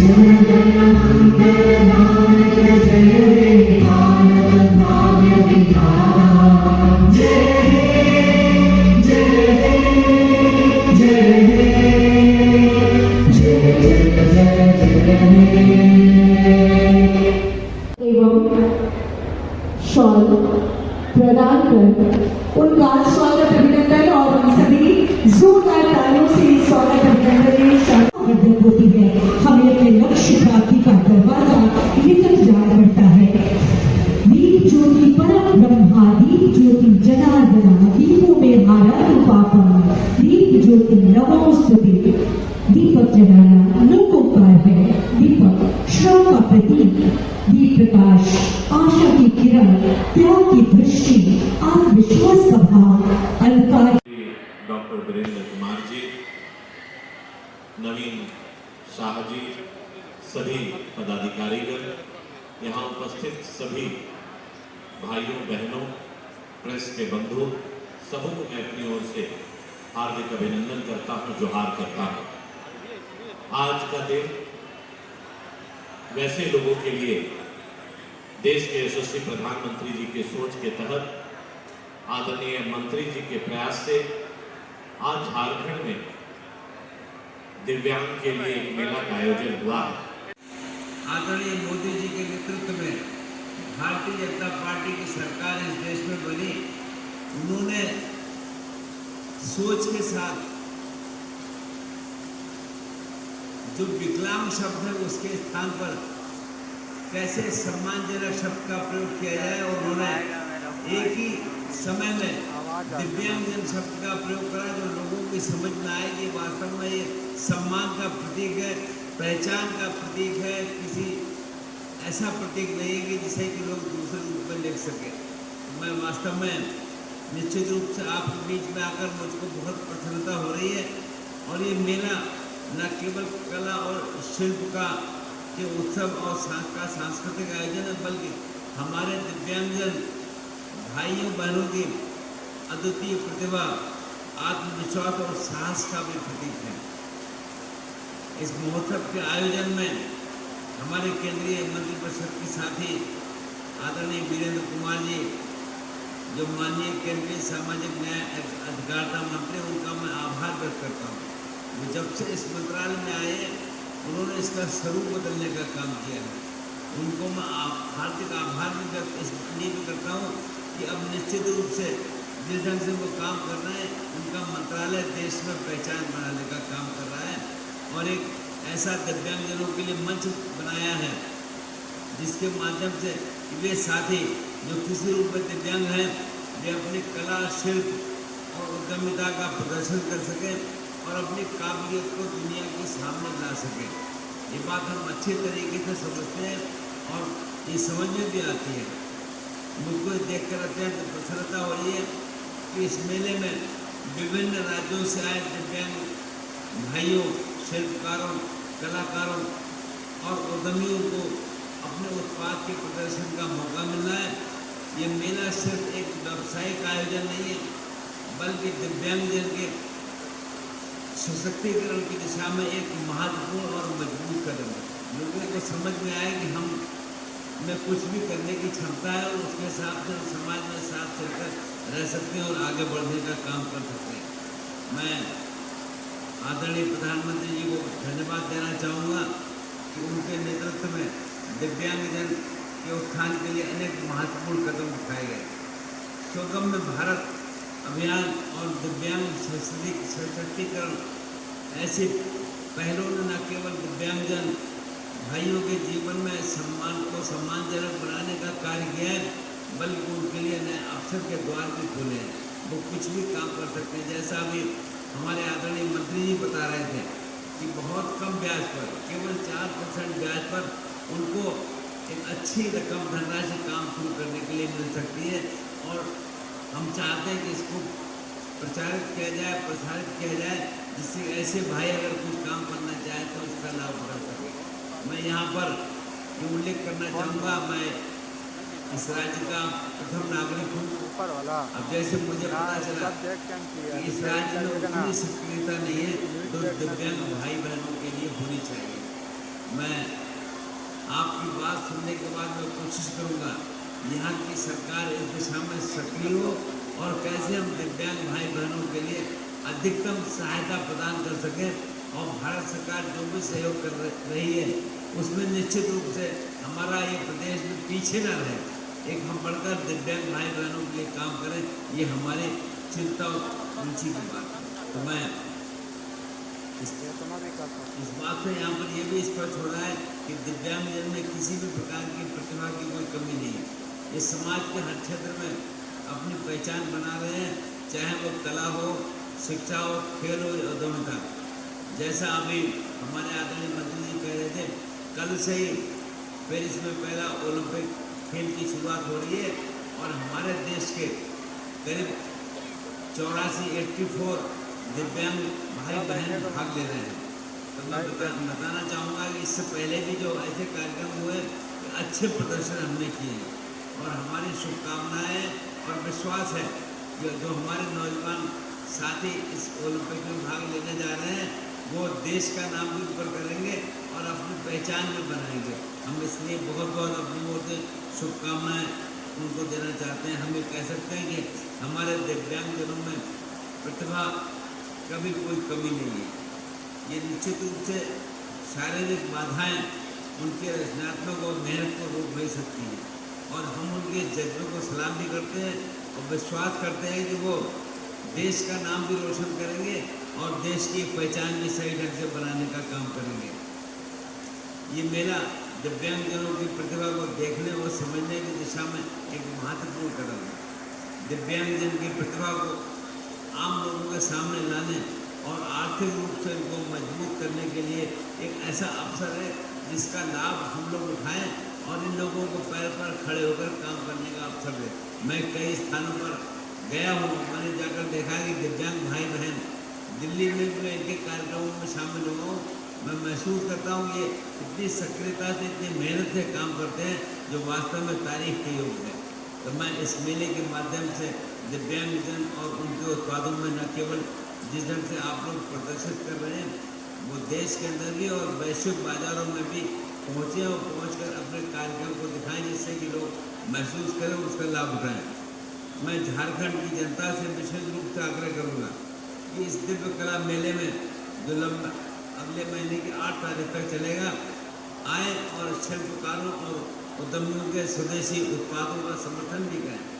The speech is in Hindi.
शॉल प्रदान कर उनका स्वागत अभिनंदन और हम सभी जोरदार तालियों से स्वागत अभिनंदन होती है। हमें अपने लक्ष्य प्राप्ति का दरवाजा निकट जा पड़ता है। दीप ज्योति परम ब्रह्मा दीप ज्योति जनार्दना दीपों में हारा पापम दीप ज्योति नमोस्तुते। दीपक जलाना लोकोपकार है। दीपक श्रम का प्रतीक, दीप प्रकाश आशा की किरण, त्याग की दृष्टि, आत्मविश्वास का भाव, अलंकार। डॉक्टर वीरेंद्र कुमार जी, नवीन शाह जी, सभी पदाधिकारीगण, यहाँ उपस्थित सभी भाइयों बहनों, प्रेस के बंधु, सबको मैं अपनी ओर से हार्दिक अभिनंदन करता हूँ, जोहार करता हूँ। आज का दिन वैसे लोगों के लिए देश के यशस्वी प्रधानमंत्री जी के सोच के तहत, आदरणीय मंत्री जी के प्रयास से आज झारखंड में दिव्यांग के लिए एक मेला का आयोजन हुआ है। आदरणीय मोदी जी के नेतृत्व में भारतीय जनता पार्टी की सरकार इस देश में बनी। उन्होंने सोच के साथ जो विकलांग शब्द है उसके स्थान पर कैसे सम्मानजनक शब्द का प्रयोग किया जाए, और उन्होंने एक ही समय में दिव्यांगजन शब्द का प्रयोग करा, जो लोगों की समझ में आए कि वास्तव में ये सम्मान का प्रतीक है, पहचान का प्रतीक है, किसी ऐसा प्रतीक नहीं है कि जिसे कि लोग दूसरे रूप में लिख सके। मैं वास्तव में निश्चित रूप से आपके बीच में आकर मुझको बहुत प्रसन्नता हो रही है। और ये मेला न केवल कला और शिल्प का के उत्सव और का सांस्कृतिक आयोजन है, बल्कि हमारे दिव्यांगजन भाइयों बहनों की अद्वितीय प्रतिभा, आत्मविश्वास और साहस का भी प्रतीक है। इस महोत्सव के आयोजन में हमारे केंद्रीय मंत्रिपरिषद के साथी आदरणीय वीरेंद्र कुमार जी, जो माननीय केंद्रीय सामाजिक न्याय अधिकारिता मंत्री, उनका मैं आभार व्यक्त करता हूँ। जब से इस मंत्रालय में आए, उन्होंने इसका स्वरूप बदलने का काम किया है। उनको मैं हार्दिक आभार भी इसलिए भी करता हूँ कि अब निश्चित रूप से जिस ढंग से वो काम कर रहे हैं, उनका मंत्रालय देश में पहचान बनाने का काम कर रहा है और एक ऐसा दिव्यांगजनों के लिए मंच बनाया है जिसके माध्यम से वे साथी जो किसी रूप में दिव्यांग हैं, वे अपनी कला, शिल्प और उद्यमिता का प्रदर्शन कर सकें और अपनी काबिलियत को दुनिया के सामने ला सके। ये बात हम अच्छे तरीके से समझते हैं और ये समझ में भी आती है। मुझको देखकर अत्यंत प्रसन्नता हो रही है कि इस मेले में विभिन्न राज्यों से आए दिव्यांग भाइयों, शिल्पकारों, कलाकारों और उद्यमियों को अपने उत्पाद के प्रदर्शन का मौका मिल रहा है। ये मेला सिर्फ एक व्यावसायिक आयोजन नहीं है, बल्कि दिव्यांगजन के सशक्तिकरण की दिशा में एक महत्वपूर्ण और मजबूत कदम है। लोगों को समझ में आए कि हम में कुछ भी करने की क्षमता है और उसके हिसाब से समाज में साथ चलकर रह सकते हैं और आगे बढ़ने का काम कर सकते हैं। मैं आदरणीय प्रधानमंत्री जी को धन्यवाद देना चाहूँगा कि उनके नेतृत्व में दिव्यांगजन के उत्थान के लिए अनेक महत्वपूर्ण कदम उठाए गए। सुगम्य भारत अभियान और दिव्यांग सशक्तिकरण ऐसे पहलों ने न केवल दिव्यांगजन भाइयों के जीवन में सम्मान को सम्मानजनक बनाने का कार्य किया है, बल्कि उनके लिए नए अवसर के द्वार भी खोले हैं। वो कुछ भी काम कर सकते हैं। जैसा अभी हमारे आदरणीय मंत्री जी बता रहे थे कि बहुत कम ब्याज पर, केवल 4% ब्याज पर उनको एक अच्छी रकम धनराशि काम शुरू करने के लिए मिल सकती है। और हम चाहते हैं कि इसको प्रचारित किया जाए, प्रसारित किया जाए, जिससे ऐसे भाई अगर कुछ काम करना चाहे तो इसका लाभ उठा सके। मैं यहाँ पर ये उल्लेख करना चाहूँगा, मैं इस राज्य का प्रथम नागरिक हूँ। अब जैसे मुझे पता चला कि इस राज्य में उतनी सक्रियता नहीं है तो दिव्यांग भाई बहनों के लिए होनी चाहिए। मैं बात सुनने के बाद मैं कोशिश करूँगा यहाँ की सरकार इस दिशा में सक्रिय हो और कैसे हम दिव्यांग भाई बहनों के लिए अधिकतम सहायता प्रदान कर सकें। और भारत सरकार जो भी सहयोग कर रही है उसमें निश्चित रूप से हमारा ये प्रदेश में पीछे न रहे, एक हम बढ़कर दिव्यांग भाई बहनों के लिए काम करें, ये हमारी चिंता और रुचि की बात है। तो मैं इस बात से यहाँ पर यह भी स्पष्ट हो रहा है कि दिव्यांगजन में किसी भी प्रकार की प्रतिभा की कोई कमी नहीं है। ये समाज के हर क्षेत्र में अपनी पहचान बना रहे हैं, चाहे वो कला हो, शिक्षा हो, खेल हो या उद्यमिता। जैसा अभी हमारे आदरणीय मंत्री जी कह रहे थे, कल से ही पेरिस में पहला ओलंपिक खेल की शुरुआत हो रही है और हमारे देश के करीब 84 दिव्यांग भाई बहन भाग ले रहे हैं। तो मैं बताना चाहूँगा कि इससे पहले भी जो ऐसे कार्यक्रम हुए अच्छे प्रदर्शन हमने किए हैं और हमारी शुभकामनाएं और विश्वास है कि जो हमारे नौजवान साथी इस ओलंपिक में भाग लेने जा रहे हैं वो देश का नाम भी ऊपर करेंगे और अपनी पहचान भी बनाएंगे। हम इसलिए बहुत बहुत अपनी ओर से शुभकामनाएं उनको देना चाहते हैं। हम ये कह सकते हैं कि हमारे दिव्यांगजनों में प्रतिभा कभी कोई कमी नहीं है। ये निश्चित रूप से शारीरिक बाधाएं उनके रचनात्मक और मेहनत को रोक नहीं सकती हैं और हम उनके जज्बे को सलाम भी करते हैं और विश्वास करते हैं कि वो देश का नाम भी रोशन करेंगे और देश की पहचान भी सही ढंग से बनाने का काम करेंगे। ये मेरा दिव्यांगजनों की प्रतिभा को देखने और समझने की दिशा में एक महत्वपूर्ण कदम है। दिव्यांगजन की प्रतिभा को आम लोगों के सामने लाने और आर्थिक रूप से इनको मजबूत करने के लिए एक ऐसा अवसर है जिसका लाभ हम लोग उठाएं और इन लोगों को पैर पर खड़े होकर काम करने का अवसर दे। मैं कई स्थानों पर गया हूँ, मैंने जाकर देखा कि दिव्यांग भाई बहन दिल्ली में भी इनके कार्यक्रमों में शामिल हुआ हूँ। मैं महसूस करता हूँ ये इतनी सक्रियता से, इतनी मेहनत से काम करते हैं जो वास्तव में तारीफ के योग्य है। तो मैं इस मेले के माध्यम से दिव्यांगजन और उनके उत्पादों में न केवल जिस ढंग से आप लोग प्रदर्शित कर रहे हैं वो देश के अंदर भी और वैश्विक बाजारों में भी पहुँचे और पहुँचकर अपने कार्यक्रम को दिखाएं जिससे कि लोग महसूस करें, उसका लाभ उठाएं। मैं झारखंड की जनता से विशेष रूप से आग्रह करूँगा कि इस दिव्य कला मेले में जो अगले महीने की 8 तारीख तक चलेगा, आए और शिल्पकारों और उद्यमियों के स्वदेशी उत्पादों का समर्थन भी करें।